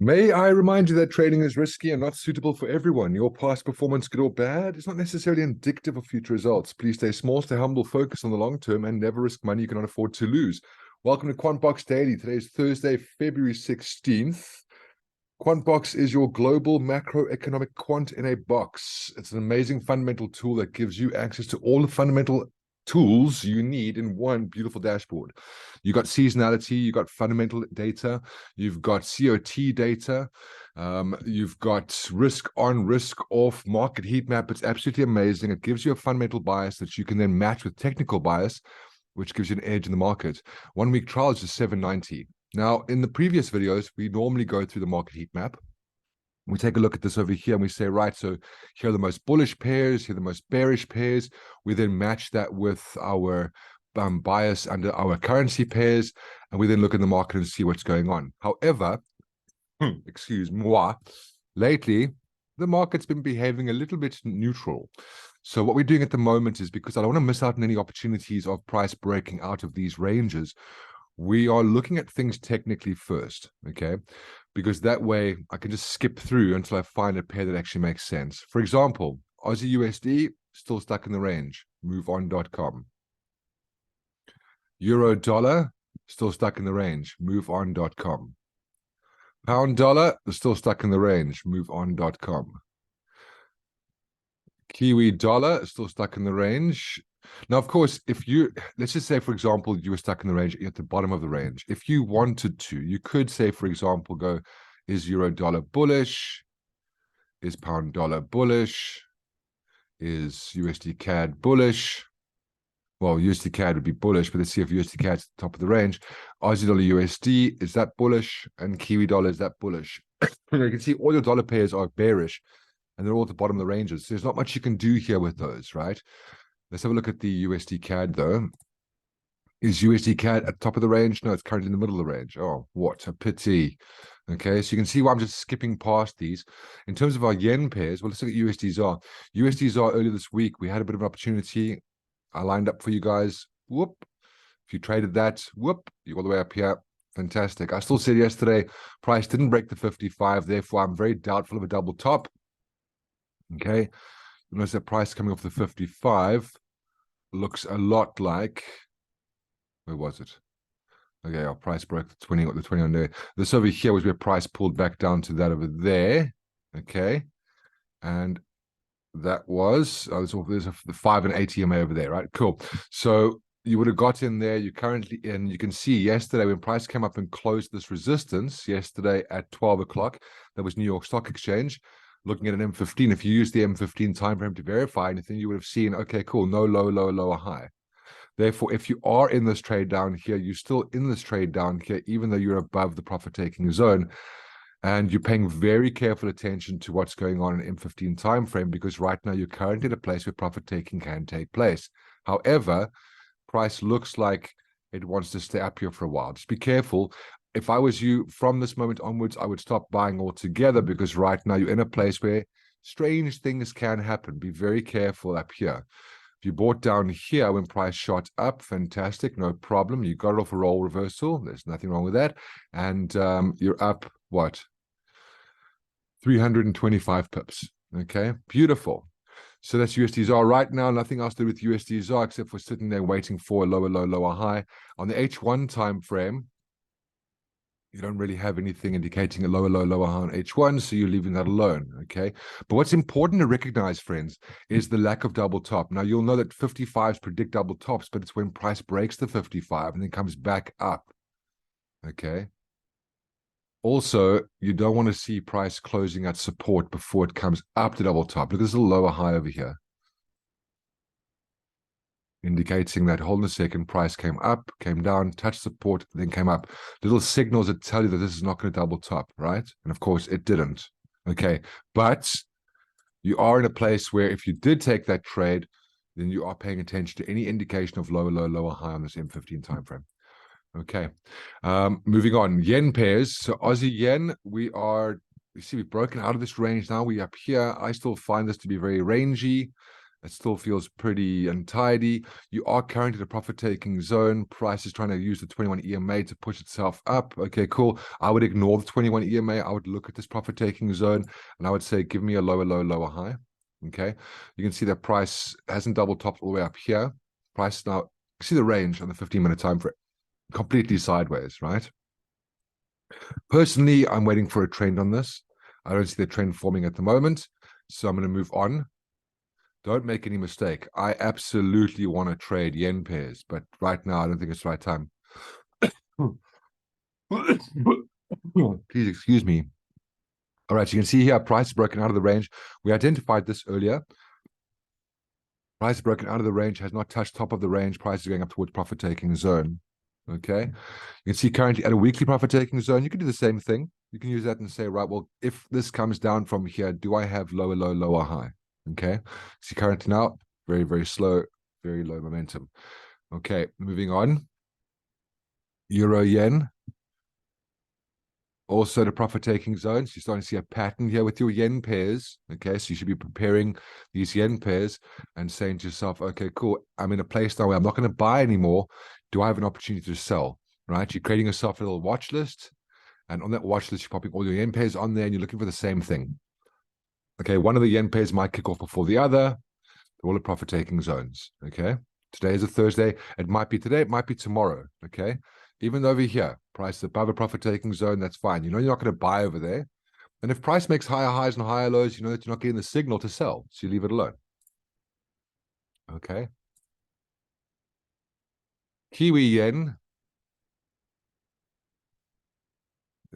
May I remind you that trading is risky and not suitable for everyone. Your past performance, good or bad, is not necessarily indicative of future results. Please stay small, stay humble, focus on the long term, and never risk money you cannot afford to lose. Welcome to QuantBox Daily. Today is Thursday, February 16th. QuantBox is your global macroeconomic quant in a box. It's an amazing fundamental tool that gives you access to all the fundamental tools you need in one beautiful dashboard. You got seasonality, you got fundamental data, you've got COT data, you've got risk on, risk off, market heat map. It's absolutely amazing. It gives you a fundamental bias that you can then match with technical bias, which gives you an edge in the market. 1 week trial is just $7.90. Now, in the previous videos, we normally go through the market heat map. We take a look at this over here and we say, right, so here are the most bullish pairs, here are the most bearish pairs. We then match that with our bias under our currency pairs, and we then look in the market and see what's going on. However, excuse moi, lately, the market's been behaving a little bit neutral. So what we're doing at the moment is, because I don't want to miss out on any opportunities of price breaking out of these ranges, we are looking at things technically first, okay? Because that way I can just skip through until I find a pair that actually makes sense. For example, Aussie USD, still stuck in the range, moveon.com. Euro dollar, still stuck in the range, moveon.com. Pound dollar, still stuck in the range, moveon.com. Kiwi dollar, still stuck in the range. Now, of course, let's just say, for example, you were stuck in the range at the bottom of the range. If you wanted to, you could say, for example, go, is euro dollar bullish? Is pound dollar bullish? Is USD CAD bullish? Well, USD CAD would be bullish, but let's see if USD CAD's at the top of the range. Aussie dollar USD, is that bullish? And Kiwi dollar, is that bullish? You can see all your dollar pairs are bearish, and they're all at the bottom of the ranges. So there's not much you can do here with those, right? Let's have a look at the USD CAD, though. Is USD CAD at the top of the range? No, it's currently in the middle of the range. Oh, what a pity. Okay, so you can see why I'm just skipping past these. In terms of our yen pairs, well, let's look at USD-ZAR. USD-ZAR earlier this week, we had a bit of an opportunity. I lined up for you guys. Whoop. If you traded that, whoop, you're all the way up here. Fantastic. I still said yesterday, price didn't break the 55. Therefore, I'm very doubtful of a double top. Okay. Notice that price coming off the 55 looks a lot like, where was it? Okay, our price broke the 20 on there. This over here was where price pulled back down to that over there. Okay. And that was, there's the 5 and 8 EMA over there, right? Cool. So you would have got in there. You're currently in. You can see yesterday when price came up and closed this resistance yesterday at 12 o'clock, that was New York Stock Exchange. Looking at an M15, if you use the M15 time frame to verify anything, you would have seen, okay, cool, no low, low, lower high. Therefore, if you are in this trade down here, you're still in this trade down here, even though you're above the profit-taking zone, and you're paying very careful attention to what's going on in M15 time frame, because right now you're currently at a place where profit-taking can take place. However, price looks like it wants to stay up here for a while. Just be careful. If I was you, from this moment onwards, I would stop buying altogether, because right now you're in a place where strange things can happen. Be very careful up here. If you bought down here when price shot up, fantastic, no problem. You got it off a roll reversal. There's nothing wrong with that. And you're up, what? 325 pips. Okay, beautiful. So that's USD-ZAR right now. Nothing else to do with USD-ZAR except for sitting there waiting for a lower low, lower high. On the H1 time frame, you don't really have anything indicating a lower low, lower high on H1, so you're leaving that alone, okay? But what's important to recognize, friends, is the lack of double top. Now, you'll know that 55s predict double tops, but it's when price breaks the 55 and then comes back up, okay? Also, you don't want to see price closing at support before it comes up to double top. Look at this little lower high over here, indicating that, hold on a second, price came up, came down, touched support, then came up. Little signals that tell you that this is not going to double top, right? And of course, it didn't. Okay, but you are in a place where if you did take that trade, then you are paying attention to any indication of lower low, lower high on this M15 time frame. Okay, moving on. Yen pairs. So Aussie yen, you see we've broken out of this range now. We're up here. I still find this to be very rangy. It still feels pretty untidy. You are currently in a profit-taking zone. Price is trying to use the 21 EMA to push itself up. Okay, cool. I would ignore the 21 EMA. I would look at this profit-taking zone, and I would say, give me a lower low, lower high. Okay, you can see that price hasn't double topped all the way up here. Price now, you see the range on the 15-minute time frame, completely sideways, right? Personally, I'm waiting for a trend on this. I don't see the trend forming at the moment, so I'm going to move on. Don't make any mistake. I absolutely want to trade yen pairs, but right now I don't think it's the right time. Please excuse me. All right, you can see here, price is broken out of the range. We identified this earlier. Price is broken out of the range, has not touched top of the range. Price is going up towards profit-taking zone. Okay. You can see currently at a weekly profit-taking zone, you can do the same thing. You can use that and say, right, well, if this comes down from here, do I have lower low, lower high? Okay. See currently now, very, very slow, very low momentum. Okay, moving on. Euro yen. Also the profit-taking zones. You're starting to see a pattern here with your yen pairs. Okay, so you should be preparing these yen pairs and saying to yourself, okay, cool, I'm in a place now where I'm not going to buy anymore. Do I have an opportunity to sell? Right? You're creating yourself a little watch list. And on that watch list, you're popping all your yen pairs on there and you're looking for the same thing. Okay, one of the yen pairs might kick off before the other. They're all the profit-taking zones. Okay, today is a Thursday. It might be today, it might be tomorrow. Okay, even over here, price above a profit-taking zone, that's fine. You know you're not going to buy over there. And if price makes higher highs and higher lows, you know that you're not getting the signal to sell. So you leave it alone. Okay. Kiwi yen.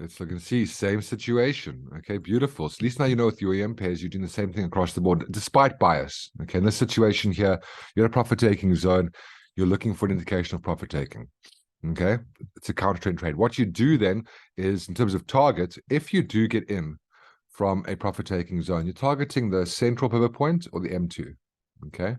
It's looking to see same situation. Okay, beautiful. So at least now you know with your EM pairs, you're doing the same thing across the board, despite bias. Okay, in this situation here, you're in a profit-taking zone. You're looking for an indication of profit-taking. Okay, it's a counter trend trade. What you do then is, in terms of targets, if you do get in from a profit-taking zone, you're targeting the central pivot point or the M2. Okay,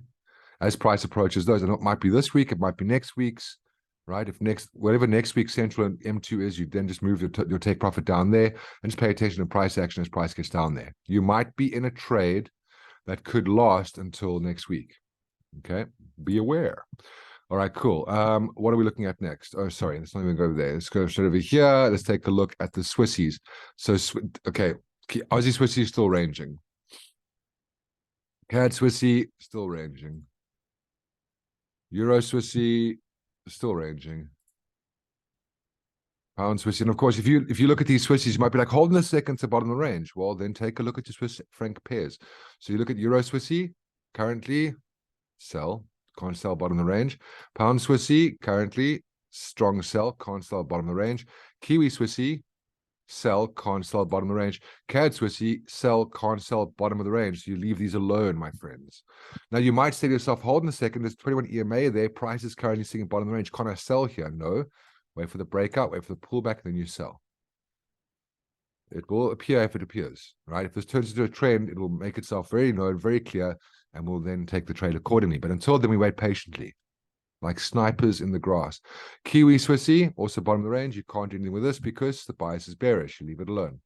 as price approaches those, and it might be this week, it might be next week's. Right, if whatever next week's central and M2 is, you then just move your take profit down there and just pay attention to price action as price gets down there. You might be in a trade that could last until next week. Okay, be aware. All right, cool. What are we looking at next? Oh, sorry, let's not even go there. Let's go straight over here. Let's take a look at the Swissies. So, okay, Aussie Swissy still ranging. CAD Swissy still ranging. Euro Swissy still ranging. Pound Swissy. And of course, if you look at these Swissies, you might be like, hold on a second to bottom of the range. Well, then take a look at your Swiss franc pairs. So you look at Euro Swissy, currently sell, can't sell bottom of the range. Pound Swissy, currently strong sell, can't sell bottom of the range. Kiwi Swissy, sell, can't sell bottom of the range. CAD Swissy, sell, can't sell bottom of the range. So you leave these alone, my friends. Now you might say to yourself, hold on a second, there's 21 EMA there, price is currently sitting bottom of the range. Can I sell here? No. Wait for the breakout, wait for the pullback, then you sell. It will appear if it appears, right? If this turns into a trend, it will make itself very known, very clear, and we'll then take the trade accordingly. But until then, we wait patiently, like snipers in the grass. Kiwi Swissy, also bottom of the range. You can't do anything with this because the bias is bearish. You leave it alone.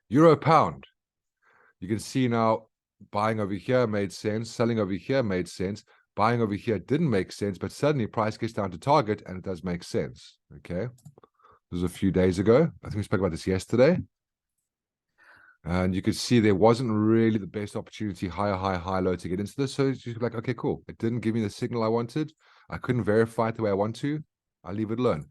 Euro pound. You can see now buying over here made sense. Selling over here made sense. Buying over here didn't make sense, but suddenly price gets down to target and it does make sense. Okay. This was a few days ago. I think we spoke about this yesterday. And you could see there wasn't really the best opportunity, high low to get into this. So it's just like, okay, cool. It didn't give me the signal I wanted. I couldn't verify it the way I want to. I'll leave it alone.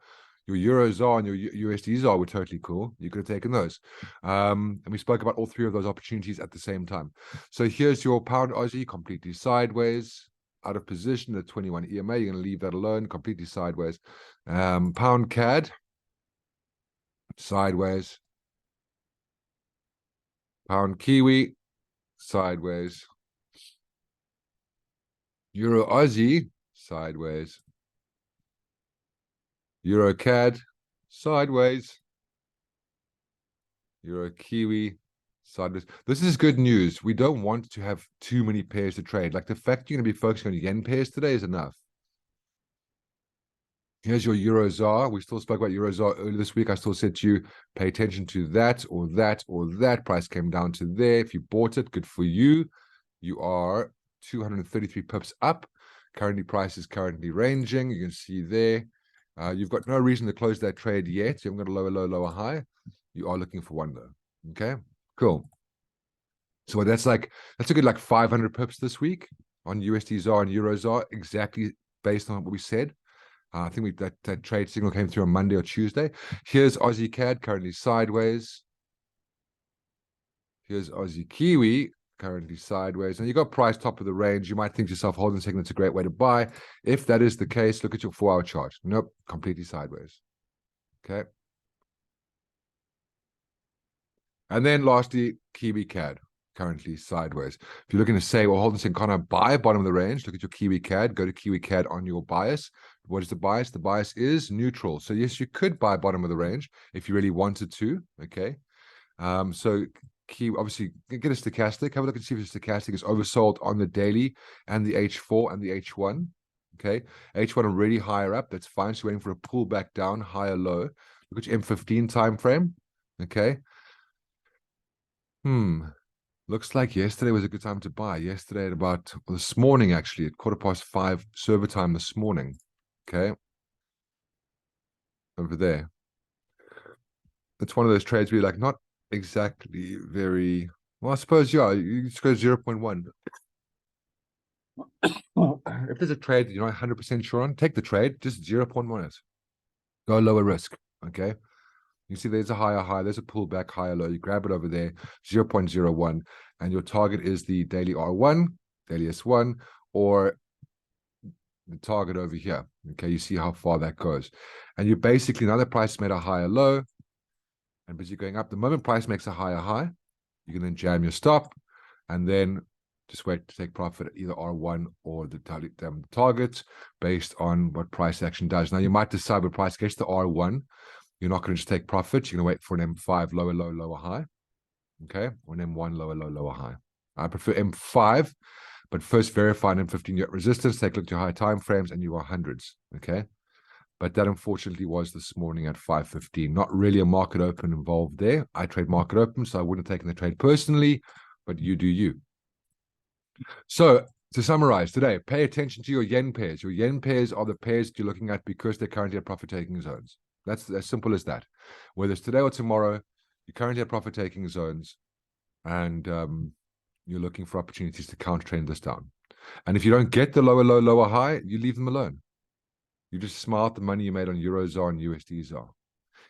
Your Euros are and your USDs are were totally cool. You could have taken those. And we spoke about all three of those opportunities at the same time. So here's your pound Aussie completely sideways, out of position, the 21 EMA. You're going to leave that alone, completely sideways. Pound CAD, sideways. Pound Kiwi, sideways. Euro Aussie, sideways. Euro CAD, sideways. Euro Kiwi, sideways. This is good news. We don't want to have too many pairs to trade. Like the fact you're going to be focusing on yen pairs today is enough. Here's your Euro ZAR. We still spoke about Euro ZAR earlier this week. I still said to you, pay attention to that or that or that. Price came down to there. If you bought it, good for you. you are 233 pips up. Currently, price is currently ranging. You can see there. You've got no reason to close that trade yet. You haven't got a lower low, lower high. You are looking for one though. Okay, cool. So that's a good like 500 pips this week on USD ZAR and Euro ZAR, exactly based on what we said. I think that trade signal came through on Monday or Tuesday. Here's Aussie CAD currently sideways. Here's Aussie Kiwi currently sideways. And you got price top of the range. You might think to yourself, hold on a second, it's a great way to buy. If that is the case, look at your 4-hour chart. Nope, completely sideways. Okay. And then lastly, Kiwi CAD currently sideways. If you're looking to say, well, hold on a second, can I buy bottom of the range? Look at your Kiwi CAD. Go to Kiwi CAD on your bias. What is the bias? The bias is neutral. So yes, you could buy bottom of the range if you really wanted to. Okay. So obviously get a stochastic. Have a look and see if the stochastic is oversold on the daily and the H4 and the H1. Okay. H1 already higher up. That's fine. So waiting for a pullback down, higher low. Look at your M15 time frame. Okay. Looks like yesterday was a good time to buy. Yesterday at about, well, this morning actually, at 5:15 server time this morning. Okay. Over there. It's one of those trades where you're like, not exactly very, well, I suppose, yeah, you just go 0.1. If there's a trade that you're not 100% sure on, take the trade, just 0.1 it. Go lower risk. Okay. You see there's a higher high, there's a pullback, higher low. You grab it over there, 0.01, and your target is the daily R1, daily S1, or the target over here. Okay, you see how far that goes. And you basically, now the price made a higher low, and busy going up. The moment price makes a higher high, you can then jam your stop, and then just wait to take profit at either R1 or the targets based on what price action does. Now, you might decide when price gets to R1, you're not going to just take profits. You're going to wait for an M5 lower, low, lower high. Okay. Or an M1 lower, low, lower high. I prefer M5, but first verify an M15 unit resistance. Take a look at your high time frames and you are hundreds. Okay. But that unfortunately was this morning at 5:15. Not really a market open involved there. I trade market open, so I wouldn't have taken the trade personally, but you do you. So to summarize today, pay attention to your yen pairs. Your yen pairs are the pairs that you're looking at because they're currently at profit-taking zones. That's as simple as that. Whether it's today or tomorrow, you're currently at profit-taking zones, and you're looking for opportunities to counter-trend this down. And if you don't get the lower low, lower high, you leave them alone. You just smart the money you made on Euro ZAR and USD ZAR.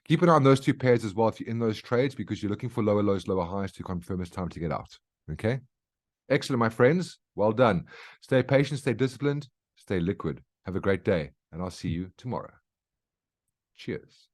Keep an eye on those two pairs as well if you're in those trades, because you're looking for lower lows, lower highs to confirm it's time to get out. Okay? Excellent, my friends. Well done. Stay patient, stay disciplined, stay liquid. Have a great day, and I'll see you tomorrow. Cheers.